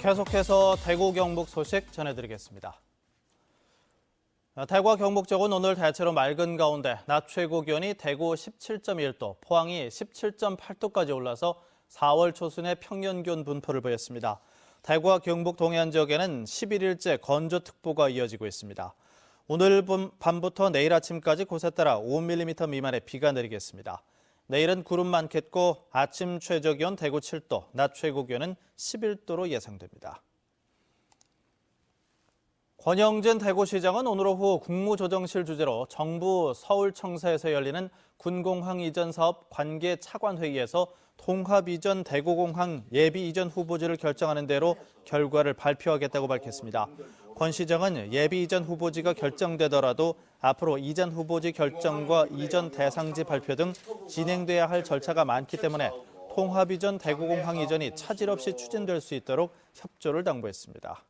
계속해서 대구 경북 소식 전해드리겠습니다. 대구와 경북 쪽은 오늘 대체로 맑은 가운데 낮 최고 기온이 대구 17.1도, 포항이 17.8도까지 올라서 4월 초순의 평년 기온 분포를 보였습니다. 대구와 경북 동해안 지역에는 11일째 건조특보가 이어지고 있습니다. 오늘 밤부터 내일 아침까지 곳에 따라 5mm 미만의 비가 내리겠습니다. 내일은 구름 많겠고 아침 최저 기온 대구 7도, 낮 최고 기온은 11도로 예상됩니다. 권영진 대구시장은 오늘 오후 국무조정실 주재로 정부 서울청사에서 열리는 군공항 이전 사업 관계 차관회의에서 통합 이전 대구공항 예비 이전 후보지를 결정하는 대로 결과를 발표하겠다고 밝혔습니다. 권 시장은 예비 이전 후보지가 결정되더라도 앞으로 이전 후보지 결정과 이전 대상지 발표 등 진행돼야 할 절차가 많기 때문에 통합 이전 대구공항 이전이 차질 없이 추진될 수 있도록 협조를 당부했습니다.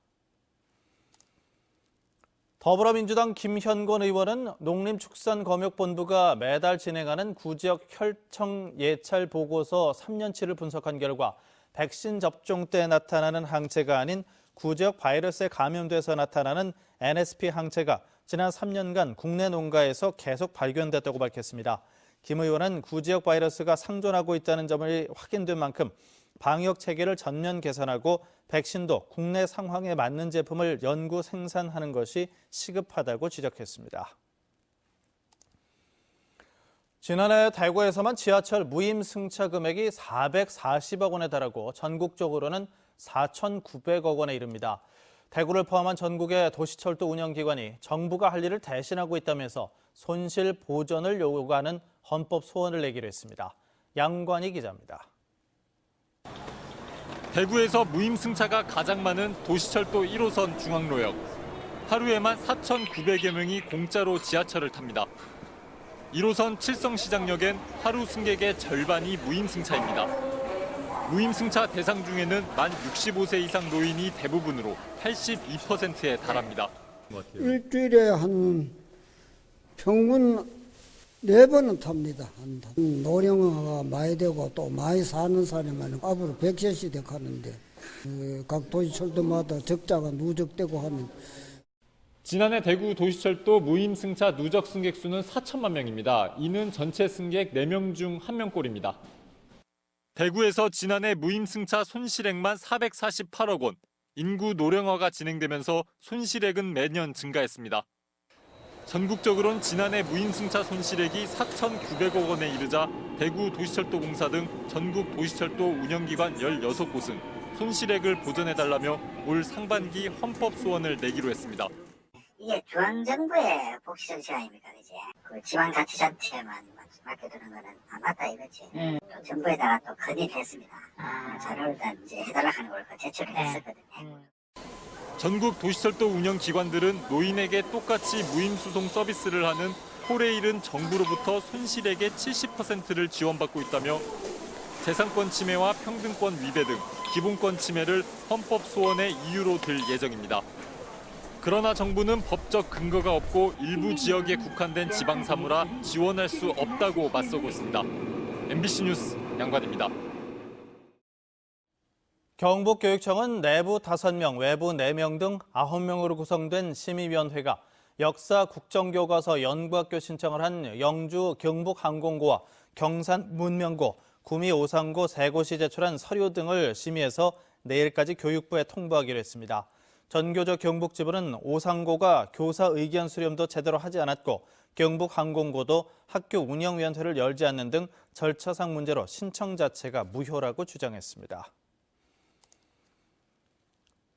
더불어민주당 김현권 의원은 농림축산검역본부가 매달 진행하는 구지역 혈청 예찰 보고서 3년치를 분석한 결과 백신 접종 때 나타나는 항체가 아닌 구지역 바이러스에 감염돼서 나타나는 NSP 항체가 지난 3년간 국내 농가에서 계속 발견됐다고 밝혔습니다. 김 의원은 구지역 바이러스가 상존하고 있다는 점이 확인된 만큼 방역 체계를 전면 개선하고 백신도 국내 상황에 맞는 제품을 연구 생산하는 것이 시급하다고 지적했습니다. 지난해 대구에서만 지하철 무임 승차 금액이 440억 원에 달하고 전국적으로는 4,900억 원에 이릅니다. 대구를 포함한 전국의 도시철도 운영기관이 정부가 할 일을 대신하고 있다면서 손실 보전을 요구하는 헌법 소원을 내기로 했습니다. 양관희 기자입니다. 대구에서 무임승차가 가장 많은 도시철도 1호선 중앙로역. 하루에만 4,900여 명이 공짜로 지하철을 탑니다. 1호선 칠성시장역엔 하루 승객의 절반이 무임승차입니다. 무임승차 대상 중에는 만 65세 이상 노인이 대부분으로 82%에 달합니다. 일주일에 한 평균 4번은 탑니다. 노령화가 많이 되고 또 많이 사는 사람은 앞으로 100세 시대 가는데 각 도시철도마다 적자가 누적되고 하면 지난해 대구 도시철도 무임승차 누적 승객 수는 4천만 명입니다. 이는 전체 승객 4명 중 1명꼴입니다. 대구에서 지난해 무임승차 손실액만 448억 원, 인구 노령화가 진행되면서 손실액은 매년 증가했습니다. 전국적으로는 지난해 무임승차 손실액이 4,900억 원에 이르자 대구 도시철도공사 등 전국 도시철도 운영기관 16곳은 손실액을 보전해달라며 올 상반기 헌법 소원을 내기로 했습니다. 이게 중앙정부의 복지정책 아닙니까, 그지? 그 지방자치단체만 맡겨두는 거는 안 맞다 이거지. 또 정부에다가 또 건의했습니다. 자료를 일단 이제 해달라 하는 걸 제출을 했었거든요. 전국 도시철도 운영기관들은 노인에게 똑같이 무임수송 서비스를 하는 포레일은 정부로부터 손실액의 70%를 지원받고 있다며 재산권 침해와 평등권 위배 등 기본권 침해를 헌법 소원의 이유로 들 예정입니다. 그러나 정부는 법적 근거가 없고 일부 지역에 국한된 지방사무라 지원할 수 없다고 맞서고 있습니다. MBC 뉴스 양관입니다. 경북교육청은 내부 5명, 외부 4명 등 9명으로 구성된 심의위원회가 역사 국정교과서 연구학교 신청을 한 영주 경북항공고와 경산 문명고, 구미 오산고 3곳이 제출한 서류 등을 심의해서 내일까지 교육부에 통보하기로 했습니다. 전교조 경북지부는 오산고가 교사 의견 수렴도 제대로 하지 않았고 경북항공고도 학교 운영위원회를 열지 않는 등 절차상 문제로 신청 자체가 무효라고 주장했습니다.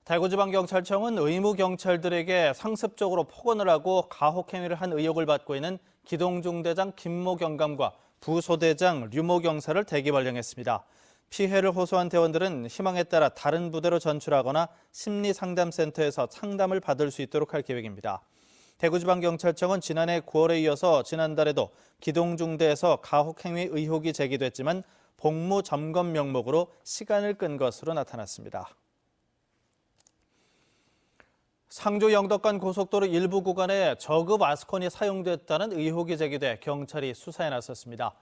대구지방경찰청은 의무경찰들에게 상습적으로 폭언을 하고 가혹행위를 한 의혹을 받고 있는 기동중대장 김모 경감과 부소대장 류모 경사를 대기 발령했습니다. 피해를 호소한 대원들은 희망에 따라 다른 부대로 전출하거나 심리상담센터에서 상담을 받을 수 있도록 할 계획입니다. 대구지방경찰청은 지난해 9월에 이어서 지난달에도 기동중대에서 가혹행위 의혹이 제기됐지만 복무 점검 명목으로 시간을 끈 것으로 나타났습니다. 상주 영덕간 고속도로 일부 구간에 저급 아스콘이 사용됐다는 의혹이 제기돼 경찰이 수사에 나섰습니다.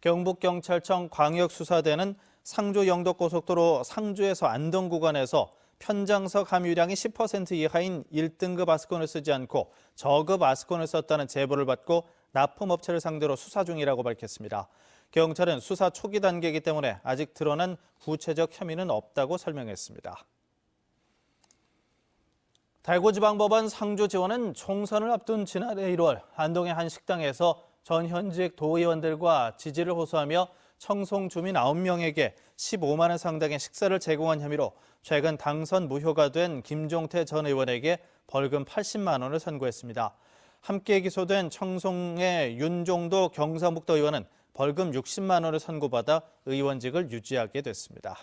경북경찰청 광역수사대는 상주 영덕고속도로 상주에서 안동 구간에서 편장석 함유량이 10% 이하인 1등급 아스콘을 쓰지 않고 저급 아스콘을 썼다는 제보를 받고 납품업체를 상대로 수사 중이라고 밝혔습니다. 경찰은 수사 초기 단계이기 때문에 아직 드러난 구체적 혐의는 없다고 설명했습니다. 대구지방법원 상주지원은 총선을 앞둔 지난해 1월 안동의 한 식당에서 전 현직 도의원들과 지지를 호소하며 청송 주민 9명에게 15만 원 상당의 식사를 제공한 혐의로 최근 당선 무효가 된 김종태 전 의원에게 벌금 80만 원을 선고했습니다. 함께 기소된 청송의 윤종도 경상북도 의원은 벌금 60만 원을 선고받아 의원직을 유지하게 됐습니다.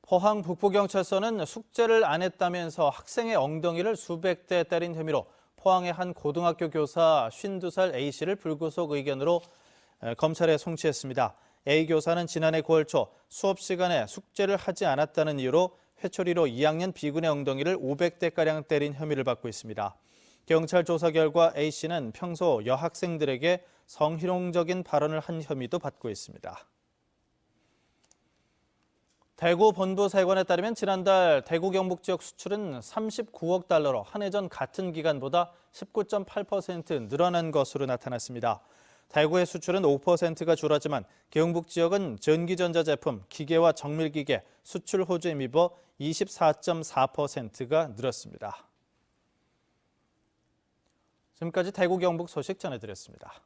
포항 북부경찰서는 숙제를 안 했다면서 학생의 엉덩이를 수백 대 때린 혐의로 포항의 한 고등학교 교사 52살 A씨를 불구속 의견으로 검찰에 송치했습니다. A 교사는 지난해 9월 초 수업 시간에 숙제를 하지 않았다는 이유로 회초리로 2학년 B군의 엉덩이를 500대가량 때린 혐의를 받고 있습니다. 경찰 조사 결과 A씨는 평소 여학생들에게 성희롱적인 발언을 한 혐의도 받고 있습니다. 대구 본부세관에 따르면 지난달 대구 경북 지역 수출은 39억 달러로 한 해 전 같은 기간보다 19.8% 늘어난 것으로 나타났습니다. 대구의 수출은 5%가 줄었지만 경북 지역은 전기전자제품, 기계와 정밀기계, 수출 호주에 힘입어 24.4%가 늘었습니다. 지금까지 대구 경북 소식 전해드렸습니다.